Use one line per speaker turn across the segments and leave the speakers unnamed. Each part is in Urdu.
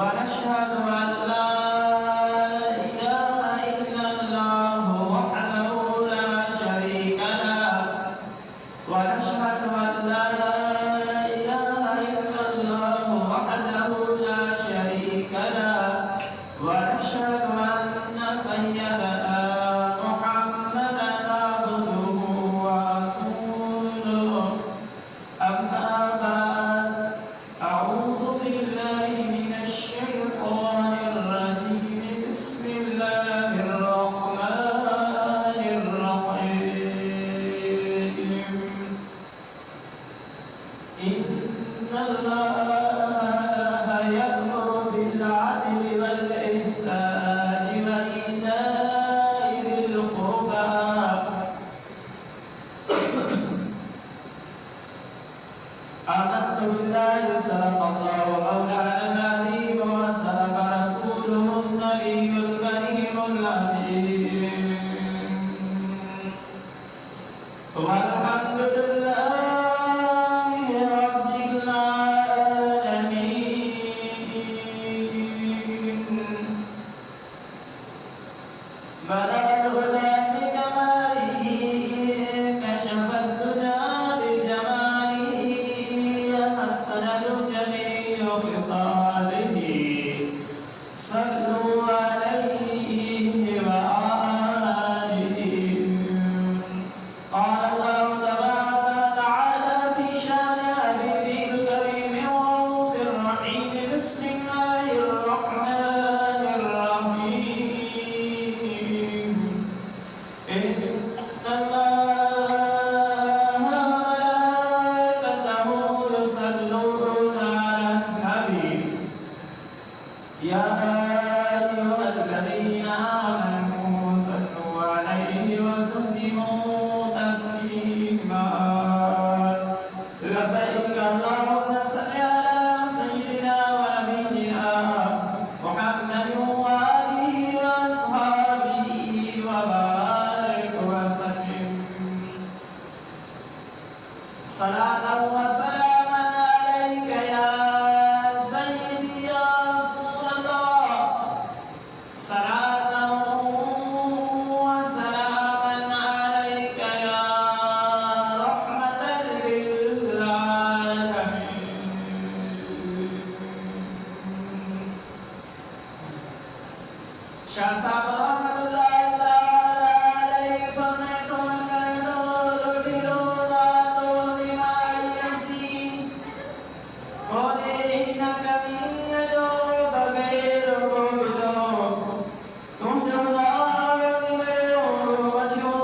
ونشهد أن لا إله إلا الله وحده لا شريك له ونشهد أن لا إله إلا الله وحده لا شريك له ونشهد أن سيدنا محمدا عبده ورسوله أما بعد أعوذ بالله من الشيطان الرجيم بسم الله الرحمن الرحيم إن الله يأمر بالعدل والإحسان وإيتاء ذي القربى آمنت بالله صدق الله مولانا العظيم وصدق رسوله النبي الكريم الأمين والحمد لله رب العالمين بلغ الهدى بكماله كشف الدجى بجماله حسن جميع خصاله صلوا عليه وآله قال الله تبارك وتعالى في شان حبيبه الكريم والرؤوف الرحيم بسم الله الرحمن الرحيم إن الله وملائكته يصلون على النبي يا أيها الذين آمنوا صلوا عليه وسلموا تسليما لبيك اللهم صل على سيدنا ونبينا محمد وآله وأصحابه وبارك وسلم صلاة وسلاما عليك يا سيدي يا رسول الله صلاة وسلاما عليك يا رحمة للعالمين شاہ صاحب رحمت اللہ علیہ فرمائے تو من کرنو لڑیلو داتو بیمائی ایسی کھولے نہ کمی جو بغیر بولو تم جو ناویلے وجھو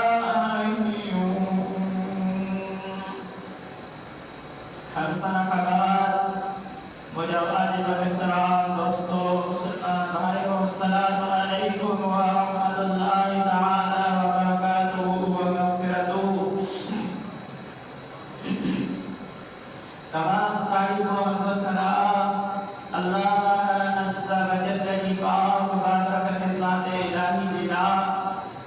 اکھائیوں ہر سنہ خبر مجاوری بہترام دوستو مسلمان بھائیو السلام علیکم ورحمۃ اللہ تعالی وبرکاتہ ومغفرتہ تمام تعریف و حمد و ثنا اللہ عز و جل کی پاک بابرکت ذات الہی کی نام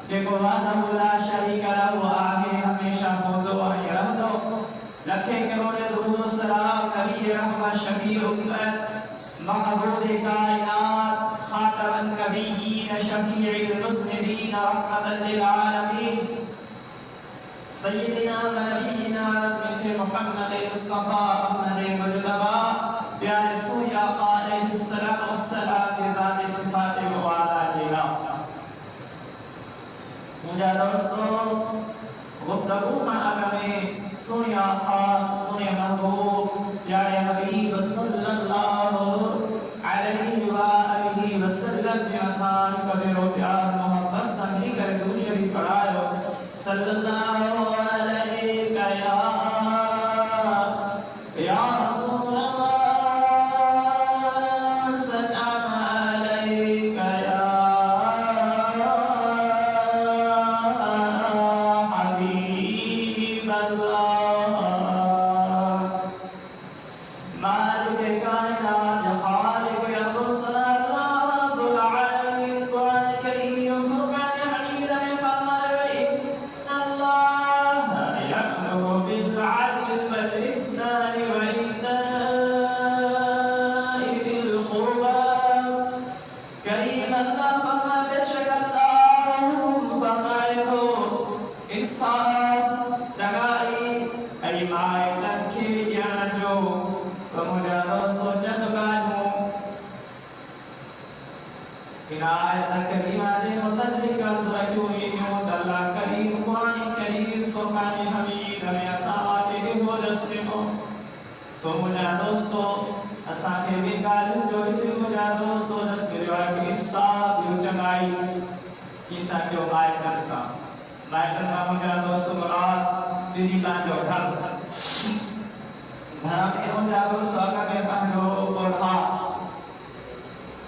جے کو وحدہ لا شریک لہ آگے ہمیشہ موجود رہ دو لکھے کروڑ درود و سلام نبی رحمت شفیع امت محبوب کائنات خاتم النبیین شفیع المذنبین رحمت للعالمین سیدنا و نبینا مثل محمد مصطفیٰ احمد مجتبی پیارے رسول آقا علیہ السلام والسلام کی ذات صفات مبارکہ لینا مجھے دوستو گفتگو معنا میں سونے آقا سونے محبوب پیارے حبیب صلی اللہ علیہ وآلہ وسلم جہان کبیر و پیار محبت سمجھی کر دو شریف پڑھائیو صلی اللہ علیہ یا رسول اللہ سلام علیک یا حبیب اللہ مالک کائنات خالق یا رسول اللہ رب العالمین قرآن کریم فرقان حمید میں فرمائے ان اللہ يأمر بالعدل والإحسان وإيتاء آیت کریمہ دے متعلق توجہ یوں اللہ کریم قرآن کریم فرقان حمید ہمیں اساں کے ہو دسمو سو مجھا دوستو اساں کے بھی گالو جو ہی مجھا دوستو دس کروا کہ انصاف یوں چنگائی کیسا کیوں آیت کرسا آیت کرنا مجھا دوستو مراد میری بان جو گھر گھر میں مجھا دوستو اگر میں پہنو بڑھا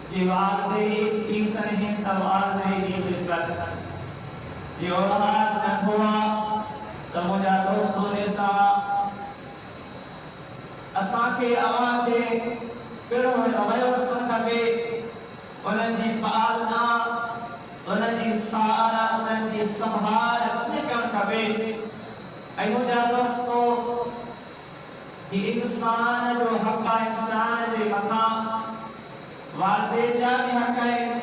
جیوان دے انسان ہی توار دے ہی خدمت یہ اولاد نہ ہوا تو مجھا دوستو نے سا اساں کے آوان کے پیڑوں میں رویہ رکھن کبے انہاں جی پالنا انہاں جی سارا انہاں جی سنبھال اپنے کرن کبے اے مجھا دوستو یہ انسان جو حقا انسان دے مقام والدین جا بھی حق ہے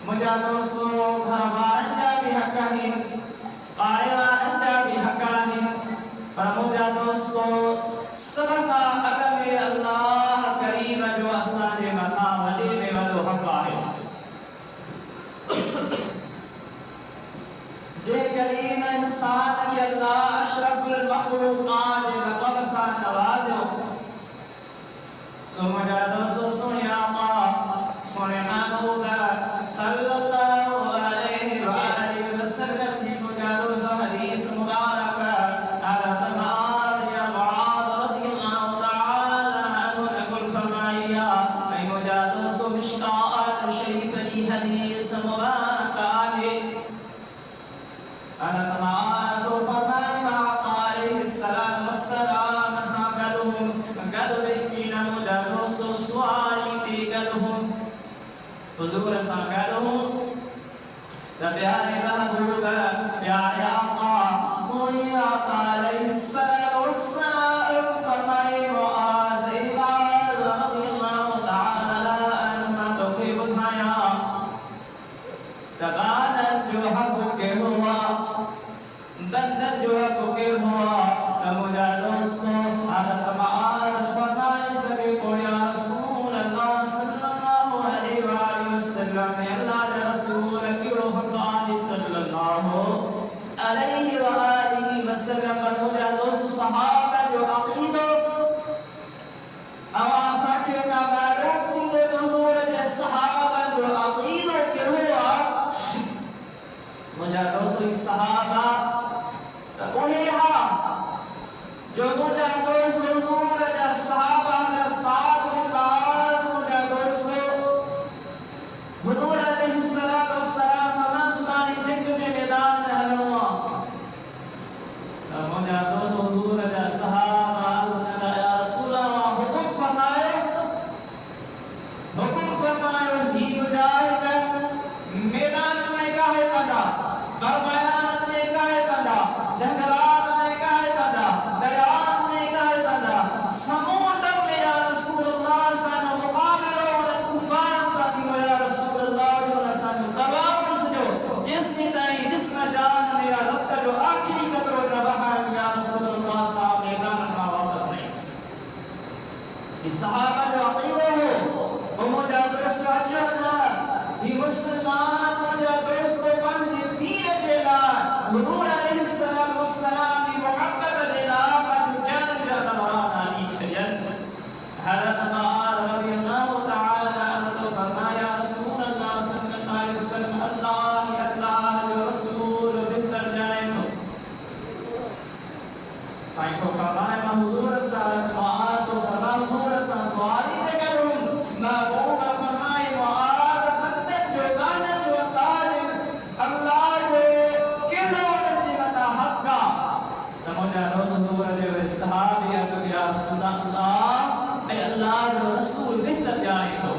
مجھا دوستو گھروان جا بھی حق ہے قائلان جا بھی حق ہے پر مجھا دوستو سبقا اگر اللہ کریم جو اسان دے مقام ولے میں ولو حق ہے جے کریم انسان کی اللہ اشرف المخلوقات مقام سان نوازے سو مجھا دوستو سنے آقا سنے محمود صلی اللہ علیہ وآلہ وسلم کی مجھا دوستو حدیث مبارک حضرت معاذ یا معاذ رضی اللہ تعالی عنہ نقل فرمائیا اے مجھا دوستو مشکات شریف کی حدیث مبارک آئے حضرت معاذ فرمائے معاذ علیہ السلام والسلام ساکلہم قدبکینا مجھا دوستو سوائی دیگلہم حضور ساکلہم پیارے محبوب پیارے آقا سوئی آقا علیہ السلام والسلام فرمائے معاذ عباد رضی اللہ تعالی عنہ تو کی بدھایا تغانت جو حق کے ہوا بندت جو حق کے ہوا مجھا دوستو حضرت معاذ فرمائے سبے کو یا رسول اللہ صلی اللہ علیہ وآلہ وسلم نے اللہ کے رسول کی روح صلی اللہ علیہ وآلہ وسلم پر مجھا دوستو صحابہ جو عقیدو آوازہ کے نامعلوم دیدے حضور کے صحابہ جو عقیدو کے ہوا مجھا دوستو صحابہ وہی جو مجھا دوستو حضور کے صحابہ کے ساتھ میں بعد مجھا دوستو حضور علیہ السلام ہمیں سنانی جنگ میں میدان رہنوا مجھا دوستو حضور کے صحابہ یا رسول اللہ حکم فرمائے ہی مجاہد میدان میں کہے پڑا بربیان میں کہے پڑا جنگلات میں کہے پڑا دیان میں کہے پڑا سمودر میں یا رسول اللہ سانو مقابل اور کفار ساتھی ہو یا رسول اللہ جو سانو تباہ سجو جس میں تائیں جس میں جان میرا رب کا جو آخری قدر ربہ ہے یا رسول اللہ صاحب میدان میں واپس نہیں اس صحابہ جو عقیدہ ہو وہ مجھا دوستو اجرت ہی مسلمان مجھا دوستو پہنی دین جلال حضور علیہ السلام کی محبت جلال پر جانب جانبان آنی چھجن حضرت معاذ رضی اللہ تعالی عنہ تو فرمایا رسول اللہ صلی اللہ علیہ وسلم اللہ جو رسول بہتر جائے تو سائن کو فرمایا حضور صلی معاذ تو فرمایا حضور صلی سوالی دے کروں محبوب فرمائے معاذ بندت جو دانت جو طالب اللہ جو کہلو نجمتا حقا نمجھا حضور علیہ صحابی اگر یا رسول اللہ اے اللہ جو رسول بہتر جائے تو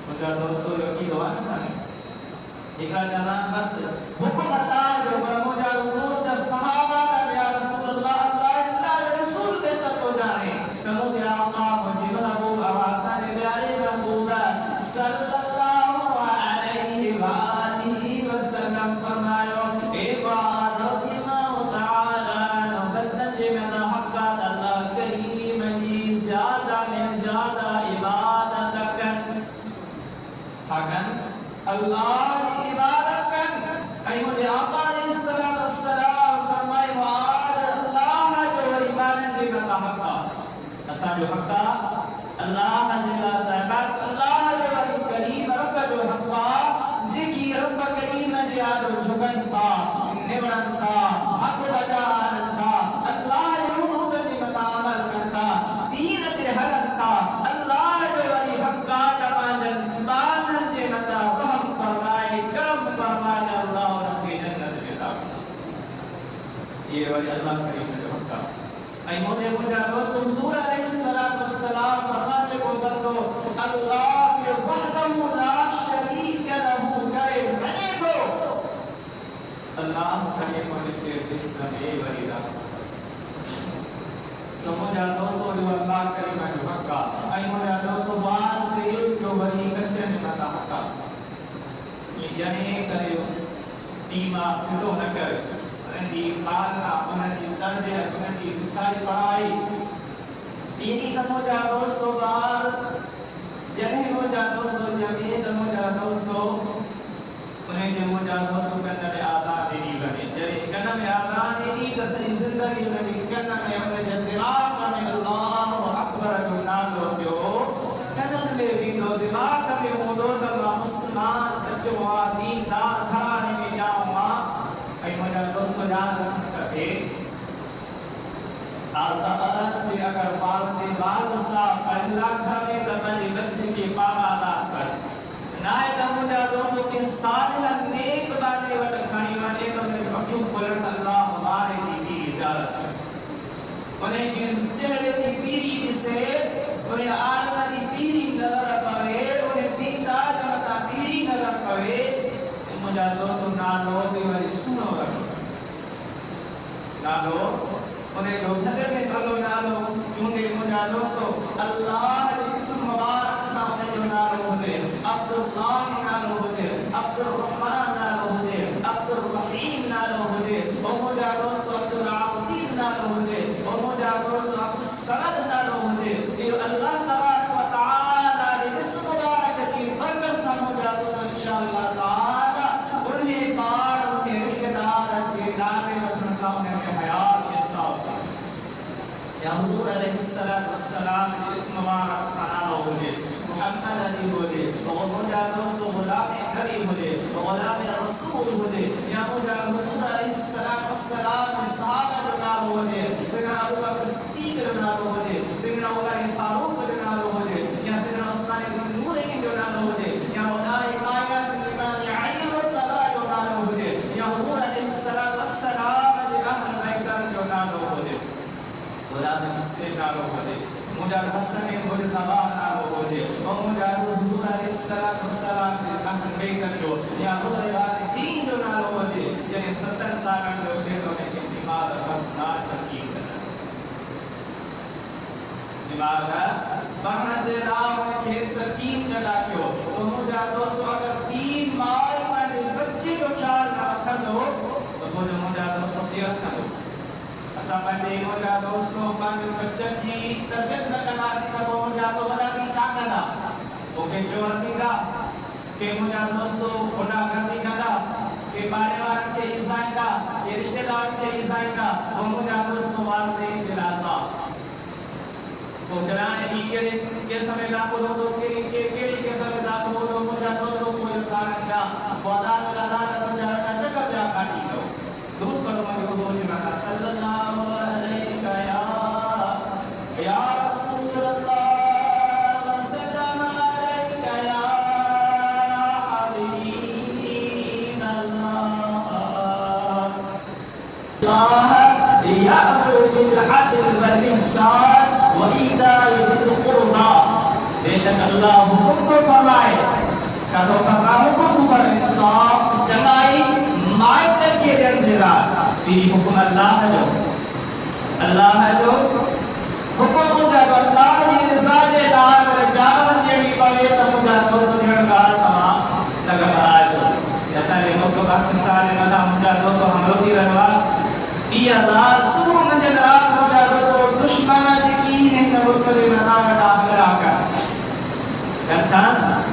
مجھا دوستو جو کی دعا نسانے ایک جنان بس حکم اللہ جو مجھا رسول کا صحابہ کا یا رسول اللہ اللہ رسول بہتر کو جانے مجھے آقا مجھے محبوب آوازان پیارے محبوب صلی اللہ علیہ وآلہ وسلم فرمائے عبادت اللہ تعالی نبتن جمعنا حقات اللہ کریم جی زیادہ میں زیادہ عبادت کن حقن اللہ کی عبادت کر اے مجھے آقا علیہ السلام فرمائے وعد اللہ جو عبادت کی بتا حقا اسا جو حقا اللہ جل صاحبات اللہ جو کریم رب جو حقا جی کی رب کریم جی آدو جھگن تا نورن تا حق بجان تا اللہ جو حقوق جی بتا عمل کرتا دین جی حرم تا اللہ جو حقا جمانن بانن جی بتا رحم فرمائے کرم فرمائے اللہ اور کی جنت بتا یہ وجہ اللہ کریم جو حقا اے مجھے دوست حضور علیہ السلام فرماتے کو بندو اللہ کے وحدہ لا شریک لہ کرے بنے کو اللہ کرے مجھے دیکھتا ہے وریدہ سمجھا دوستو جو اللہ کرے جو حقا اے مجھے دوستو بان کے جو وری کچن متا حقا یہ جانے کرے دیما کتو نہ کرے انہی مالنا انہی درد انہی دکھائی پڑھائی بیری نمو جا دوستو بار جنہی مو جا دوستو جمعید مو جا دوستو انہیں جو مو جا دوستو کہنا میں آدھان دینی بنے جنہی کہنا میں آدھان دینی کسی زندگی بنے کہنا میں انہیں جدراک میں اللہ اکبر جو نادو جو کہنا میں بھی دو دماغ میں مدود اللہ مسلمان جو دین دار کھانے میں جاؤں اے مجھا دوستو جان رکھتے آلتاً کہ اگر والد والدسا پہلا گھر میں دبنی بچے کی پامادات کر نائے دا مجھا دوستو کہ سالہ نیک بانے وٹکھانی وانے تو میں بچوں بلند اللہ ہمارے دی اجازت کر انہیں کی چہرے دی پیری سے انہیں عالمہ دی پیری نظر پڑے انہیں دیندار جمعتا پیری نظر پڑے مجھا دوستو نالو دیوالی سنو رکھو نالو انہیں جو بھلے میں بھلو نالو کیونکہ مجھا دوستو اللہ اسم مبارک سامنے جو نالو ہوتے عبداللہ نالو ہوتے عبدالرحمن نالو ہوتے عبدالرحیم نالو ہوتے اور مجھا دوستو عبدالعزیز نالو ہوتے اور مجھا دوستو عبدالسند نالو ہوتے یہ اللہ تبارک و تعالی اسم مبارک کی برکت سا مجھا دوستو انشاءاللہ تعالی یا حضور علیہ السلام اسم مبارک سنالو ہوئے محمد علی ہوئے اور مجھا دوستو غلام نبی ہوئے غلام رسول ہوئے یا مجھا حضور علیہ السلام صحابہ جنالو ہوئے سیدنا ابو بکر صدیق جنالو ہوئے سیدنا عمر فاروق جنالو ہوئے یا سیدنا عثمان بن نورین جنالو ہوئے یا مولائی آیا سیدنا علی رضی اللہ جنالو ہوئے یا حضور علیہ السلام اہل بیتر جنالو ہوئے غلام مسلم نالو ہوئے مجھا حسن مجتبہ نالو ہوئے اور مجھا حضور علیہ السلام اہل بیتر جو یا حضور دین جو نالو ہوئے یعنی 70 سالن جو چھے تو نے دماغ بھرنا ترکیب کرنا دماغ بھرنا جے نام کے ترکیب جلا کیوں سو مجھا دوستو اگر تین مائی میں بچے کو خیال نہ رکھا دو تو مجھا دوستو دیر رکھا دو سامنے مجھا دوستو پانچ بچن کی تربیت نہ کرنا سکھا تو مجھا تو بڑا بھی چاہتا تھا وہ کہ جو ارتیگا کہ مجھا دوستو گناہ کرتی کھا کہ بارے وار کے عیسائی کا یہ رشتہ دار کے عیسائی کا وہ مجھا دوستو والدے جلاسا وہ جلانے بھی کے سمیں داخل ہو تو کے سمیں داخل ہو تو مجھا دوستو کوئی کارن کا وعدہ ملادہ مجھا رکھا چکر جا کھاٹی دو درود پر مجھو جمعہ صلی اللہ علیہ یا رسول اللہ وسلم علیکہ یا حبیب اللہ اللہ یأمر بالعدل والإحسان وإیتاء ذی القربى بے شک اللہ حکم کو فرمائے کہو کا حکم پر انصاف چنگائی مائکل کے درجات بھی حکم اللہ ہے جو حکم مجھا تو اللہ جی رضا جے دار جانن جڑی پوے تو مجھا تو سنن کار تمام لگا آئے تو جیسا کہ ملک پاکستان میں مدہ مجھا تو سو ہم لوگی رہوا یہ رات صبح منجل رات مجھا تو دشمنہ یقین ہے کہ وہ کلی مدہ داخل آ کر کرتا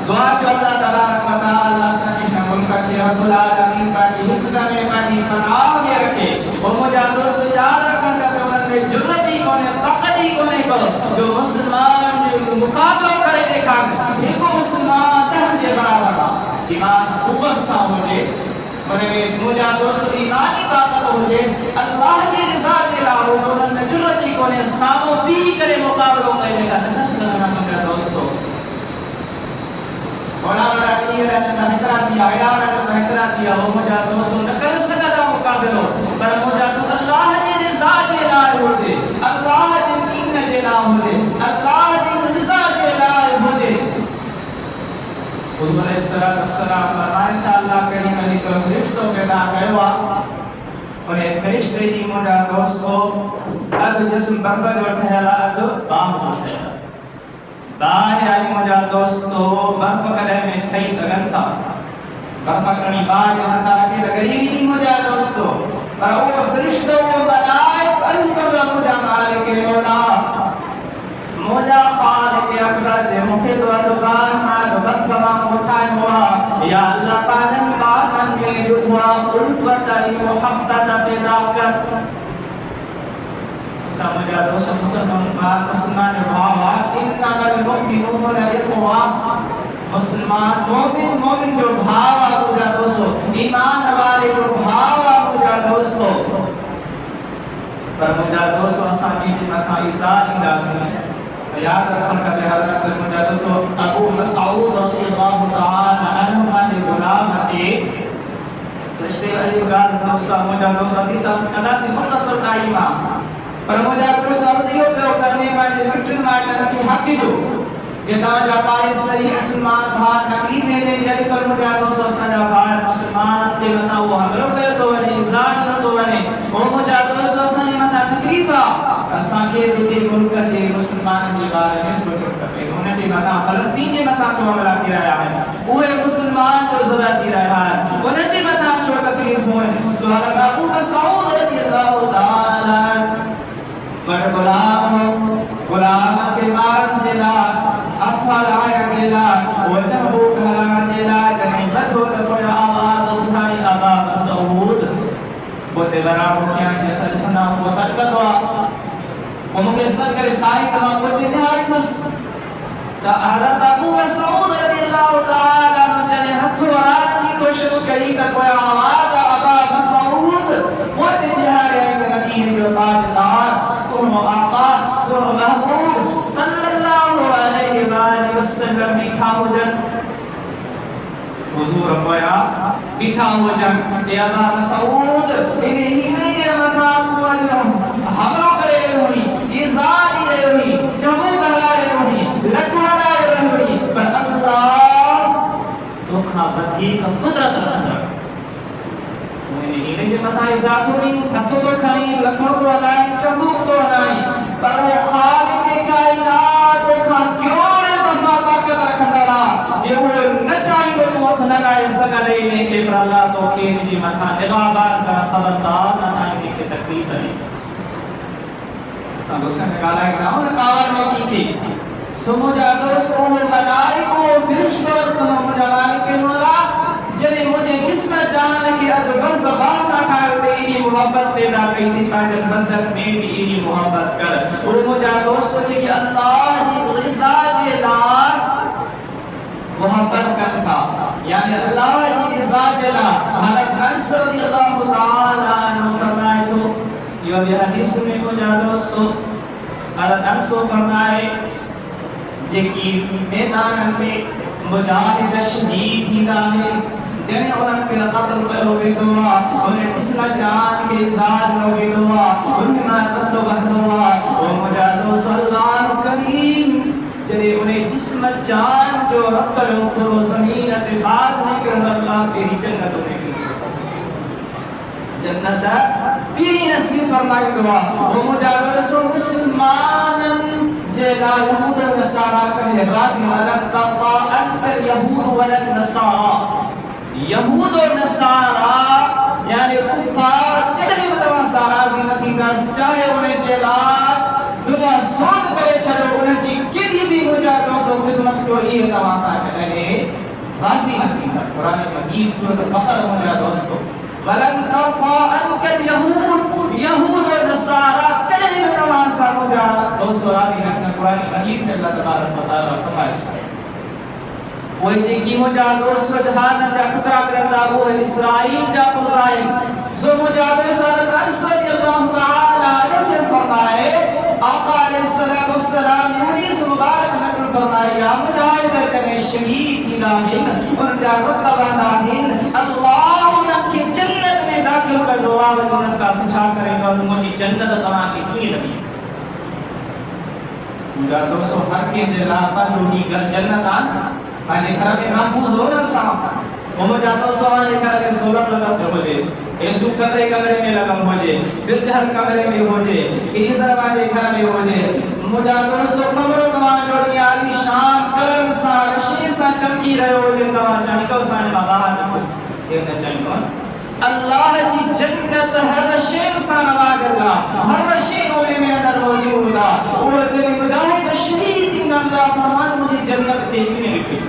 دعا کہ اللہ تبارک و تعالی اللہ سے رب العالمین پاکی حکم میں پاکی پناہ میں رکھے وہ مجھا دوستو یاد رکھن کا کہ انہوں نے جرت ہی کونے طاقت ہی کونے کو جو مسلمان جو مقابلہ کرے دیکھا ایک مسلمان دہن دے برابر ایمان قوت سا ہوئے انہیں مجھا دوستو ایمانی طاقت ہوئے اللہ کی رضا دلا ہو انہوں نے جرت ہی کونے سامو بھی کرے مقابلوں میں لگا نفسنا مجھا دوستو ولا كثيرا نهترات يا عيارا نهترات يا ومجا دوسون نكر سكتا مقابلو پر مجا تو اللہ نے رضا دے لائے ہوتے اللہ نے دین دے لائے ہوتے اللہ نے رضا دے لائے ہوتے حضور علیہ السلام فرمائے تھا اللہ کریم علی کو فرشتوں کے دان گئے اور ایک فرشتے جی مجا دوستو اد جسم بربر اور ٹھہرا اد بام ہوتا باہر آئی مجھا دوستو برف کرے میں ٹھائی سگن تھا برف کرنی باہر اندھا رکھے لگئی نہیں مجھا دوستو پر او فرشتوں کو ملائک عرض کرنا مجھا مالک مولا مجھا خالق اکبر دے مکھے دعا دبان مال برف ماں مٹھائے ہوا یا اللہ پانن پانن کے دعا الفت علی محبت پیدا کر سمجھا دوست مسلمان بھاوا انما المؤمنون اخوہ مسلمان مومن جو بھاوا مجھا دوستو ایمان والے جو بھاوا مجھا دوستو پر مجھا دوستو اسانی کی مکہ ایسان اندازی ہے یاد رکھن کا حضرت مجھا دوستو ابو مسعود رضی اللہ تعالی عنہ نے غلام کے رشتے علی گال دوستا مجھا دوستو حدیث اسکندہ سے مختصر نائمہ پر مجھا دوست عرضیوں پہ کرنے والے مٹن مائٹر کی حق جو کہ جا پائے سری مسلمان بھار نقید ہے جلی پر مجھا دوست سجا بھار مسلمان کے مطا وہ حملوں پہ تو بنے انسان تو بنے وہ مجھا دوست سنی مطا تکریفہ اساں کے بھی ملک کے مسلمان کے بارے میں سوچ کرتے انہیں بھی مطا فلسطین کے مطا جو عملہ دی رہا ہے وہ مسلمان جو زبا دی رہا ہے انہیں بھی مطا جو تکلیف ہوئے سوالہ ابو مسعود رضی اللہ تعالی بڑھ غلام کے مارن دیلا اطفال آیا دیلا وجہو کھران دیلا کہیں ہو لکھویا آواز اٹھائی ابا مسعود بودے برابر کیا جیسا جسنا وہ سرکت ہوا وہ مکہ سر کرے سائی تمام بودے نہائی مس تا حضرت ابو مسعود رضی اللہ تعالی جنے ہتھو آران کی کوشش کری تا کوئی آواز ابا مسعود بودے نہائی مدینہ جو تاجدار سنو آقا سنو محبوب صلی اللہ علیہ وآلہ وسلم بیٹھا ہو جن حضور ربایا بیٹھا ہو جن اے ابا مسعود انہیں ہی نہیں یہ مقام ہوا جو حملوں کرے ہوئی ایزاری رہے ہوئی جمعو گھرائے ہوئی لٹھارائے ہوئی پر اللہ دکھا بدھی کا قدرت رکھنا انہیں مطائی ذات ہونی ہتھوں تو کھائیں لکھوں تو ہلائیں چبوک تو ہلائیں پر وہ خالق کائنات دیکھا کیوں نے دفعہ طاقت رکھن دارا جو وہ نچائی تو موت نگائے سکلے انہیں کے پر اللہ تو کھین جی مطا نغابان کا خبردار نتائیں گے کہ تقریب ہے سب اس سے نکالا ہے کہ انہوں نے کار میں کی تھی سو مجھا دوستوں ملائکو فرشتوں مجھا مالک کے مولا جنہیں مجھے جسم جان کی ادبت بات رکھا ہوئے انہی محبت پیدا کی تھی پاجر بندت میں بھی انہی محبت کر وہ مجھا دوستوں نے کہ اللہ نے رضا جلال محبت کرتا یعنی اللہ نے رضا جلال حضرت انس رضی اللہ تعالیٰ عنہ فرمائے تو یہ بھی حدیث میں مجھا دوستوں حضرت انس فرمائے جکی میدان میں مجاہد شدید ہی ہے جنہیں انہوں کے قتل کرو بھی دعا انہیں جسم جان کے اظہار کرو بھی دعا انہیں مارکت و بہت دعا وہ مجادو صلی اللہ کریم جنہیں انہیں جسم جان جو رب کرو کرو زمین اتباد نہیں کرو اللہ تیری جنت انہیں کی سکتا جنت پیری نصیب فرمائی دعا وہ مجادو رسول مسلماناً جلا یہود و نصارہ کرے راضی ولن تقا انت یہود ولن نصارہ یہود و نصارہ یعنی کفار کدھے مطلب ساراضی نتھی دس چاہے انہیں جلال دنیا سوچ کرے چلو انہیں جی کسی بھی مجھا دوستو خدمت کو یہ تماتا کرے راضی نتھی دس قرآن مجید سورۃ البقرہ میں ہے دوستو ولن ترضى عنك اليهود یہود و نصارا کہیں بھی تماسا مجھا دوستو راضی رکھنا قرآن مجید میں اللہ تبارک و تعالیٰ فرمائے وہ دیکھی مجھا دوستو جہاں نہ ٹکرا کرتا وہ اسرائیل جا پزائے سو مجھا دوستو حضرت رضی اللہ تعالیٰ عنہ فرمائے آقا علیہ السلام نے حدیث مبارک نقل فرمایا مجاہد کرنے شہید کی لاہین ان کا رتبہ لاہین اللہ ان کی جنت میں داخل کر دعا و ان کا پچھا کرے گا مجھے جنت تمام کی کی لگی مجھا دوستو ہر کے دل پر لوگی گر جنت آنا آنے گھر میں محفوظ ہونا سامتا وہ مجھا دوستو آنے گھر میں سولت لگا پر مجھے ایسو کمرے میں لگم ہو جائے پھر جہر کمرے میں ہو جائے کہیں سرمانے گھر میں ہو جائے مجھا دوستو کمروں تمام جوڑی آلی شام کلم سا رشی سا چمکی رہے ہو جائے تمام چانکو سانے مباہا نکو کہنا چانکو اللہ کی جنت ہر شیم سا نواز اللہ ہر شیم ہونے میں اندر موجود ہوگا اور جنہی مجاہد شہید ان اللہ فرمان مجھے جنت دیکھنے لکھے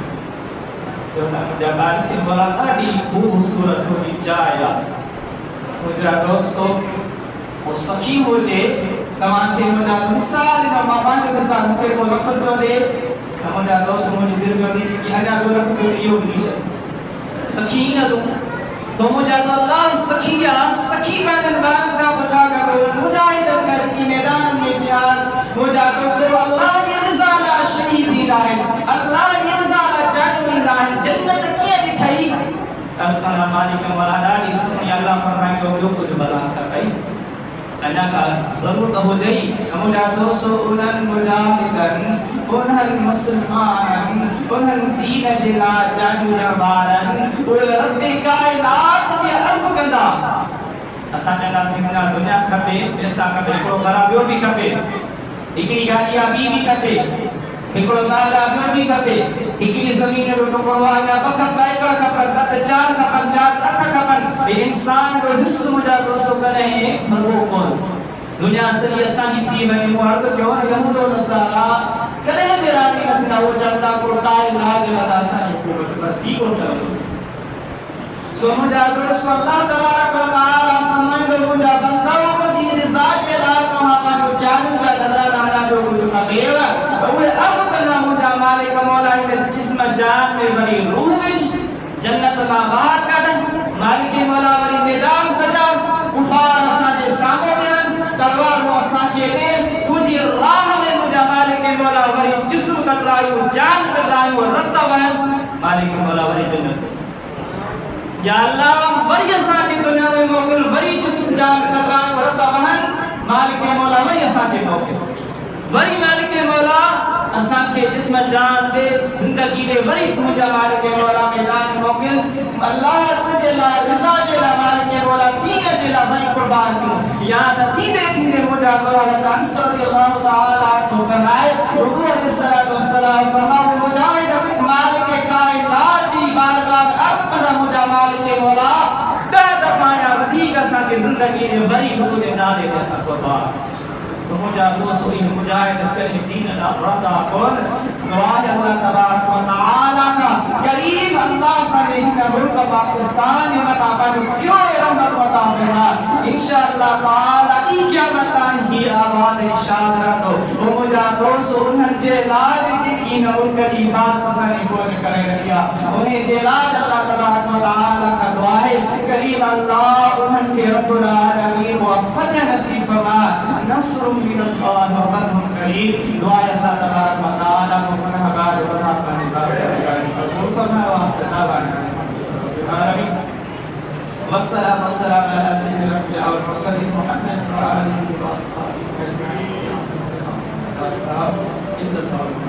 تو مجھا بارکی بولا تھا دی خوبصورت ہوگی جائے مجھا دوستو وہ سخی ہو جائے تمام کے مجھا مثال مامان کے مثال مکے کو رکھت جو دے مجھا دوستو مجھے دل جو دی کہ انا جو رکھت جو دے یہ ہوگی سخی نہ دوں تو مجھا تو اللہ سخی بیدن بان کا بچا کر دو مجاہدت کر کی میدان میں جہاد مجھا دوستو اللہ یہ نزالہ شہیدی لائے اللہ یہ نزالہ جانوی لائے جنت کیا دکھائی اسمانا مالک مولانا علی سنی اللہ فرمائیں کہ وہ لوگ کو جو بلان کر گئی اللہ کا ضرورت ہو جائی مجھا دوستو انہن مجاہدن انہن مسلمان انہن دین جلا جانو جبارن رب کائنات کے عرض کندہ اسانے ناسمنا دنیا کھپے پیسہ کھپے کڑو خرابیوں بھی کھپے اکڑی گاڑیا بھی کھپے ہکڑو نالا بھی کھپے ہکڑی زمین رو ٹکڑوایا بکھت بائکڑ کھپن بت چار کھپن چار اٹھ کھپن یہ انسان کو حص مجھا دوستو کرے ہیں مرغو کون دنیا سری اسانی تھی بنی معرض کیوں یہود و نصارا کرے ہیں میرا دینا وہ جنتا کو قائل آگے بدا سانی کو بردی کو کرو سو مجھا دوستو اللہ تبارک و تعالی فرمائے مجھا بندوں کو جی رسال کے رات کو ہاں کو چانو کا دلہ لانا جو کچھ خبیرہ وہ اب کنا مجھا مالک مولا جسم جان میں بری روح وچ جنت ما باہر کڑن مالک مولا بری میدان سجا کفار اپنا جے سامو بیان تلوار و اساں کے دے تجھے راہ میں مجھا مالک مولا بری جسم کٹرائیو جان کٹرائیو رتہ بہن مالک مولا بری جنت یا اللہ بری اساں کی دنیا میں موقل بری جسم جان کٹرائیو رتہ بہن مالک مولا بری اساں کے موقل بری مالک مولا اساں کے جسم جان دے زندگی دے بری مجھا مالک مولا میدان موقل اللہ تجھے لا رسا جلا مالک مولا تین جلا بری قربان کیوں یاد تینے مجھا مولا انصر رضی اللہ تعالیٰ کو فرمائے حضور علیہ السلام فرمائے مجاہد مالک کائنات دی بارگاہ اپنا مجھا مالک مولا دہ دفایا ودیق اساں کے زندگی دے بری حضور نادے اساں قربان تو مجھا دوستو یہ مجاہد کرنے دین الافراد آکھون دعای اللہ تبارک و تعالی کا کریم اللہ صلی اللہ ملک پاکستان نعمت آبان کیوں رحمت و تعالی انشاءاللہ تعالی ای قیامتان ہی آباد ارشاد رہتو وہ مجھا دوستو انہن جیلاد جکین ملک دی بات پسانی پوچھ کرے رہیا انہیں جیلاد اللہ تبارک و تعالی کا دعائے کریم اللہ انہن کے رب العالمین و فتح نصیب فرما نصر من اللہ و فتح قریب دعائے اللہ تبارک و تعالی کو منہ بار و فتح پانے بار فرمائے وافتنا بارے والسلام والسلام على سيد الأنبياء والمرسلين محمد وعلى آله وأصحابه أجمعين. إلا الله